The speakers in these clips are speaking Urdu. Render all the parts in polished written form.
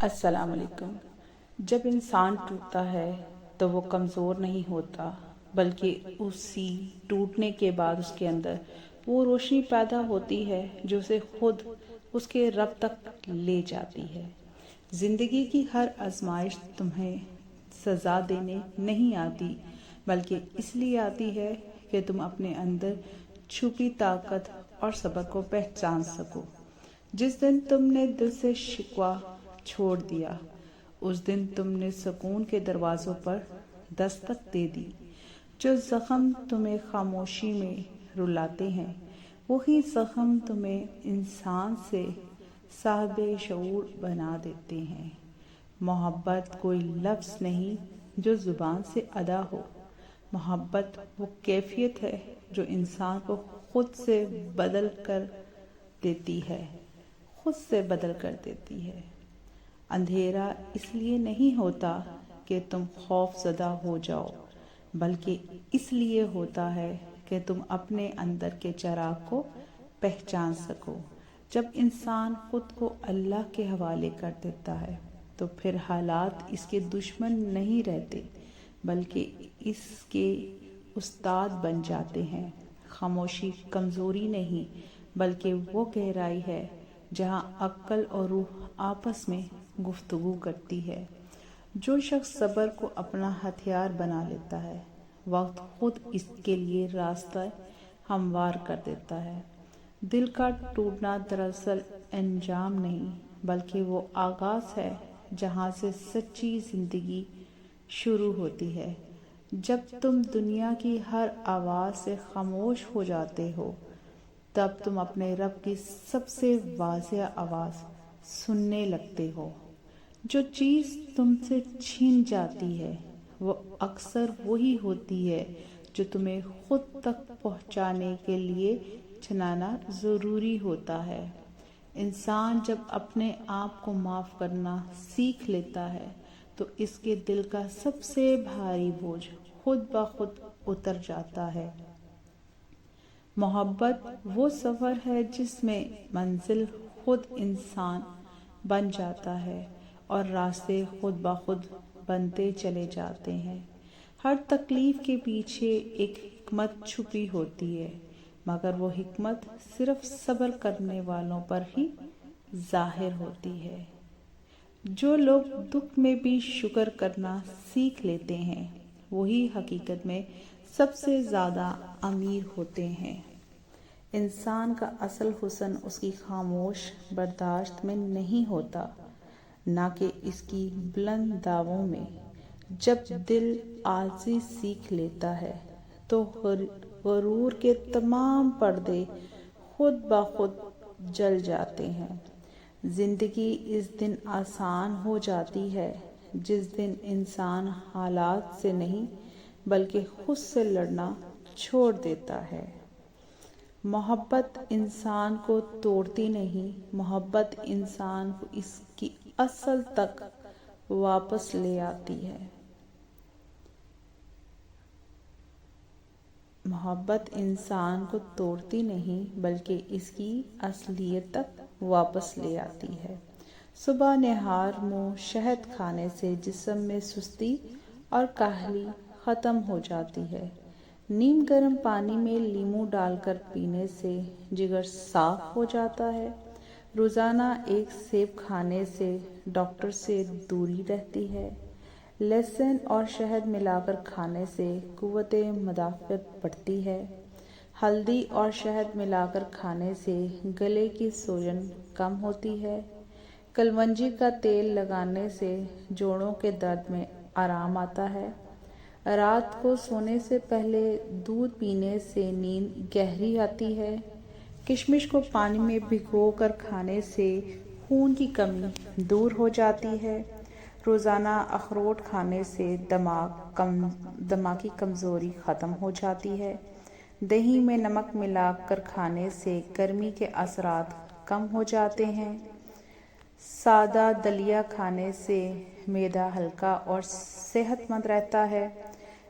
السلام علیکم۔ جب انسان ٹوٹتا ہے تو وہ کمزور نہیں ہوتا، بلکہ اسی ٹوٹنے کے بعد اس کے اندر وہ روشنی پیدا ہوتی ہے جو اسے خود اس کے رب تک لے جاتی ہے۔ زندگی کی ہر آزمائش تمہیں سزا دینے نہیں آتی، بلکہ اس لیے آتی ہے کہ تم اپنے اندر چھپی طاقت اور صبر کو پہچان سکو۔ جس دن تم نے دل سے شکوہ چھوڑ دیا، اس دن تم نے سکون کے دروازوں پر دستک دے دی۔ جو زخم تمہیں خاموشی میں رلاتے ہیں، وہی زخم تمہیں انسان سے صاحب شعور بنا دیتے ہیں۔ محبت کوئی لفظ نہیں جو زبان سے ادا ہو، محبت وہ کیفیت ہے جو انسان کو خود سے بدل کر دیتی ہے۔ اندھیرا اس لیے نہیں ہوتا کہ تم خوف زدہ ہو جاؤ، بلکہ اس لیے ہوتا ہے کہ تم اپنے اندر کے چراغ کو پہچان سکو۔ جب انسان خود کو اللہ کے حوالے کر دیتا ہے تو پھر حالات اس کے دشمن نہیں رہتے، بلکہ اس کے استاد بن جاتے ہیں۔ خاموشی کمزوری نہیں، بلکہ وہ گہرائی ہے جہاں عقل اور روح آپس میں گفتگو کرتی ہے۔ جو شخص صبر کو اپنا ہتھیار بنا لیتا ہے، وقت خود اس کے لیے راستہ ہموار کر دیتا ہے۔ دل کا ٹوٹنا دراصل انجام نہیں، بلکہ وہ آغاز ہے جہاں سے سچی زندگی شروع ہوتی ہے۔ جب تم دنیا کی ہر آواز سے خاموش ہو جاتے ہو، تب تم اپنے رب کی سب سے واضح آواز سننے لگتے ہو۔ جو چیز تم سے چھین جاتی ہے، وہ اکثر وہی ہوتی ہے جو تمہیں خود تک پہنچانے کے لیے چھنانا ضروری ہوتا ہے۔ انسان جب اپنے آپ کو معاف کرنا سیکھ لیتا ہے تو اس کے دل کا سب سے بھاری بوجھ خود بخود اتر جاتا ہے۔ محبت وہ سفر ہے جس میں منزل خود انسان بن جاتا ہے اور راستے خود بخود بنتے چلے جاتے ہیں۔ ہر تکلیف کے پیچھے ایک حکمت چھپی ہوتی ہے، مگر وہ حکمت صرف صبر کرنے والوں پر ہی ظاہر ہوتی ہے۔ جو لوگ دکھ میں بھی شکر کرنا سیکھ لیتے ہیں، وہی حقیقت میں سب سے زیادہ امیر ہوتے ہیں۔ انسان کا اصل حسن اس کی خاموش برداشت میں نہیں ہوتا، نہ کہ اس کی بلند دعووں میں۔ جب دل عاجزی سیکھ لیتا ہے تو غرور کے تمام پردے خود بخود جل جاتے ہیں۔ زندگی اس دن آسان ہو جاتی ہے جس دن انسان حالات سے نہیں بلکہ خود سے لڑنا چھوڑ دیتا ہے۔ محبت انسان کو توڑتی نہیں، محبت انسان کو اس کی اصل تک واپس لے آتی ہے۔ محبت انسان کو توڑتی نہیں بلکہ اس کی اصلیت تک واپس لے آتی ہے۔ صبح نہار منہ شہد کھانے سے جسم میں سستی اور کاہلی ختم ہو جاتی ہے۔ نیم گرم پانی میں لیموں ڈال کر پینے سے جگر صاف ہو جاتا ہے۔ روزانہ ایک سیب کھانے سے ڈاکٹر سے دوری رہتی ہے۔ لہسن اور شہد ملا کر کھانے سے قوت مدافعت بڑھتی ہے۔ ہلدی اور شہد ملا کر کھانے سے گلے کی سوجن کم ہوتی ہے۔ کلونجی کا تیل لگانے سے جوڑوں کے درد میں آرام آتا ہے۔ رات کو سونے سے پہلے دودھ پینے سے نیند گہری آتی ہے۔ کشمش کو پانی میں بھگو کر کھانے سے خون کی کمی دور ہو جاتی ہے۔ روزانہ اخروٹ کھانے سے دماغ کی کمزوری ختم ہو جاتی ہے۔ دہی میں نمک ملا کر کھانے سے گرمی کے اثرات کم ہو جاتے ہیں۔ سادہ دلیا کھانے سے معدہ ہلکا اور صحت مند رہتا ہے۔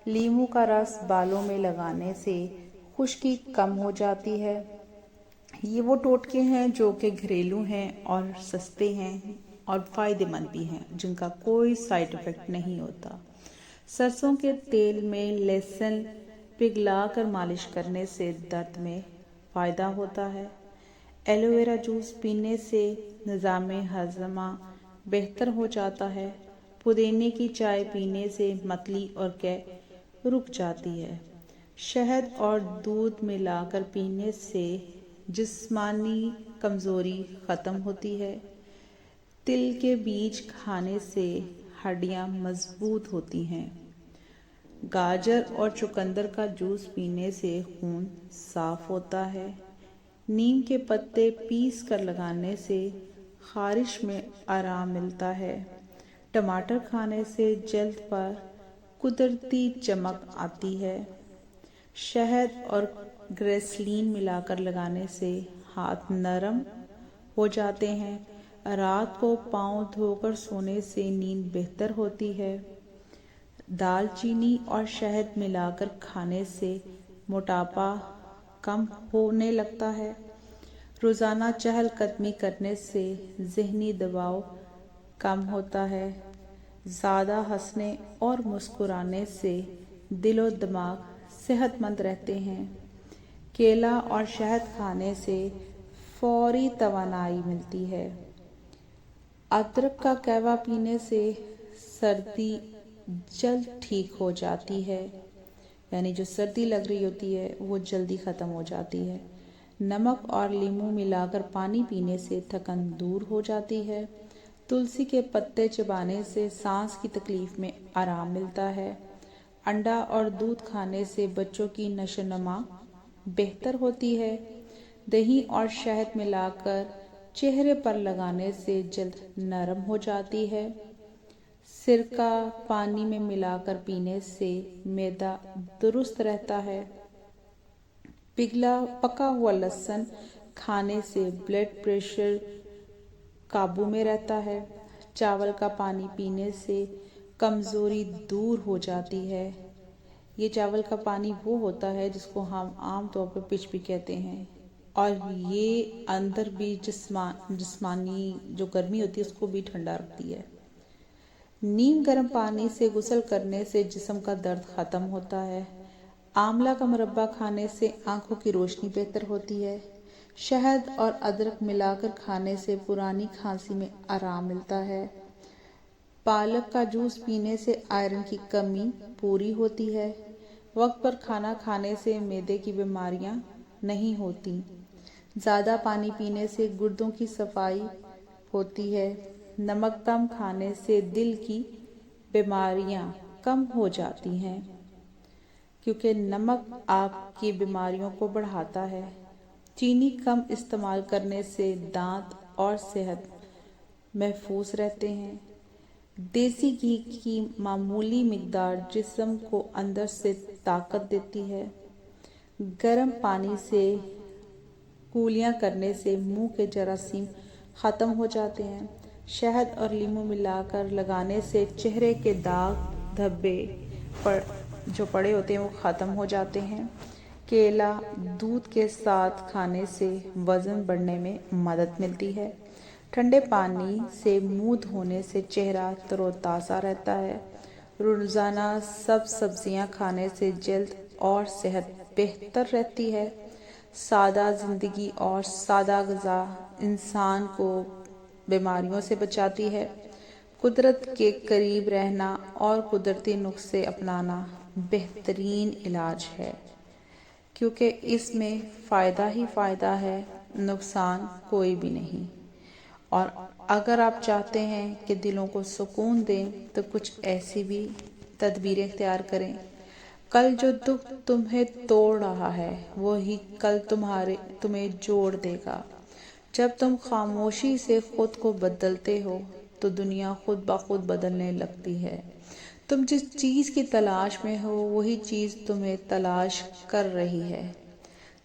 لیموں کا رس بالوں میں لگانے سے خشکی کم ہو جاتی ہے۔ یہ وہ ٹوٹکے ہیں جو کہ گھریلو ہیں اور سستے ہیں اور فائدے مند بھی ہیں، جن کا کوئی سائیڈ افیکٹ نہیں ہوتا۔ سرسوں کے تیل میں لہسن پگھلا کر مالش کرنے سے درد میں فائدہ ہوتا ہے۔ ایلو ویرا جوس پینے سے نظام ہاضمہ بہتر ہو جاتا ہے۔ پودینے کی چائے پینے سے متلی اور قے رک جاتی ہے۔ شہد اور دودھ ملا کر پینے سے جسمانی کمزوری ختم ہوتی ہے۔ تل کے بیج کھانے سے ہڈیاں مضبوط ہوتی ہیں۔ گاجر اور چقندر کا جوس پینے سے خون صاف ہوتا ہے۔ نیم کے پتے پیس کر لگانے سے خارش میں آرام ملتا ہے۔ ٹماٹر کھانے سے جلد پر قدرتی چمک آتی ہے۔ شہد اور گریسلین ملا کر لگانے سے ہاتھ نرم ہو جاتے ہیں۔ رات کو پاؤں دھو کر سونے سے نیند بہتر ہوتی ہے۔ دال چینی اور شہد ملا کر کھانے سے موٹاپا کم ہونے لگتا ہے۔ روزانہ چہل قدمی کرنے سے ذہنی دباؤ کم ہوتا ہے۔ زیادہ ہنسنے اور مسکرانے سے دل و دماغ صحت مند رہتے ہیں۔ کیلا اور شہد کھانے سے فوری توانائی ملتی ہے۔ ادرک کا قہوہ پینے سے سردی جلد ٹھیک ہو جاتی ہے، یعنی جو سردی لگ رہی ہوتی ہے وہ جلدی ختم ہو جاتی ہے۔ نمک اور لیموں ملا کر پانی پینے سے تھکن دور ہو جاتی ہے۔ تلسی کے پتے چبانے سے سانس کی تکلیف میں آرام ملتا ہے۔ انڈا اور دودھ کھانے سے بچوں کی نشو و نما بہتر ہوتی ہے۔ دہی اور شہد ملا کر چہرے پر لگانے سے جلد نرم ہو جاتی ہے۔ سرکہ پانی میں ملا کر پینے سے معدہ درست رہتا ہے۔ پکا ہوا لہسن کھانے سے بلڈ پریشر قابو میں رہتا ہے۔ چاول کا پانی پینے سے کمزوری دور ہو جاتی ہے۔ یہ چاول کا پانی وہ ہوتا ہے جس کو ہم عام طور پر پچ بھی کہتے ہیں، اور یہ اندر بھی جسمانی جو گرمی ہوتی ہے اس کو بھی ٹھنڈا رکھتی ہے۔ نیم گرم پانی سے غسل کرنے سے جسم کا درد ختم ہوتا ہے۔ آملہ کا مربع کھانے سے آنکھوں کی روشنی بہتر ہوتی ہے۔ شہد اور ادرک ملا کر کھانے سے پرانی کھانسی میں آرام ملتا ہے۔ پالک کا جوس پینے سے آئرن کی کمی پوری ہوتی ہے۔ وقت پر کھانا کھانے سے معدے کی بیماریاں نہیں ہوتی۔ زیادہ پانی پینے سے گردوں کی صفائی ہوتی ہے۔ نمک کم کھانے سے دل کی بیماریاں کم ہو جاتی ہیں، کیونکہ نمک آپ کی بیماریوں کو بڑھاتا ہے۔ چینی کم استعمال کرنے سے دانت اور صحت محفوظ رہتے ہیں۔ دیسی گھی کی معمولی مقدار جسم کو اندر سے طاقت دیتی ہے۔ گرم پانی سے کولیاں کرنے سے منہ کے جراثیم ختم ہو جاتے ہیں۔ شہد اور لیموں ملا کر لگانے سے چہرے کے داغ دھبے جو پڑے ہوتے ہیں وہ ختم ہو جاتے ہیں۔ کیلا دودھ کے ساتھ کھانے سے وزن بڑھنے میں مدد ملتی ہے۔ ٹھنڈے پانی سے منہ دھونے سے چہرہ تر و تازہ رہتا ہے۔ روزانہ سبزیاں کھانے سے جلد اور صحت بہتر رہتی ہے۔ سادہ زندگی اور سادہ غذا انسان کو بیماریوں سے بچاتی ہے۔ قدرت کے قریب رہنا اور قدرتی نسخے اپنانا بہترین علاج ہے، کیونکہ اس میں فائدہ ہی فائدہ ہے، نقصان کوئی بھی نہیں۔ اور اگر آپ چاہتے ہیں کہ دلوں کو سکون دیں تو کچھ ایسی بھی تدبیریں اختیار کریں۔ کل جو دکھ تمہیں توڑ رہا ہے وہی کل تمہیں جوڑ دے گا۔ جب تم خاموشی سے خود کو بدلتے ہو تو دنیا خود بخود بدلنے لگتی ہے۔ تم جس چیز کی تلاش میں ہو وہی چیز تمہیں تلاش کر رہی ہے۔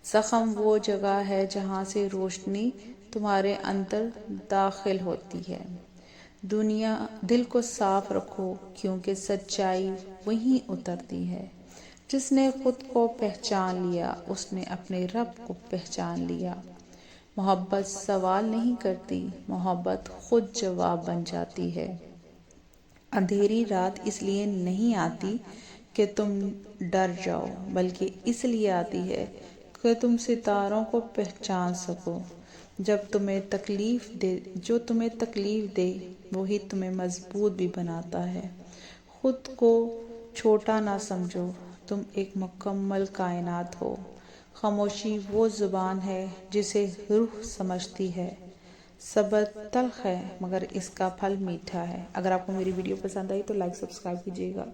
زخم وہ جگہ ہے جہاں سے روشنی تمہارے اندر داخل ہوتی ہے۔ دل کو صاف رکھو، کیونکہ سچائی وہیں اترتی ہے۔ جس نے خود کو پہچان لیا اس نے اپنے رب کو پہچان لیا۔ محبت سوال نہیں کرتی، محبت خود جواب بن جاتی ہے۔ اندھیری رات اس لیے نہیں آتی کہ تم ڈر جاؤ، بلکہ اس لیے آتی ہے کہ تم ستاروں کو پہچان سکو۔ جو تمہیں تکلیف دے وہی تمہیں مضبوط بھی بناتا ہے۔ خود کو چھوٹا نہ سمجھو، تم ایک مکمل کائنات ہو۔ خاموشی وہ زبان ہے جسے روح سمجھتی ہے۔ صبر تلخ ہے مگر اس کا پھل میٹھا ہے۔ اگر آپ کو میری ویڈیو پسند آئی تو لائک سبسکرائب کیجیے گا۔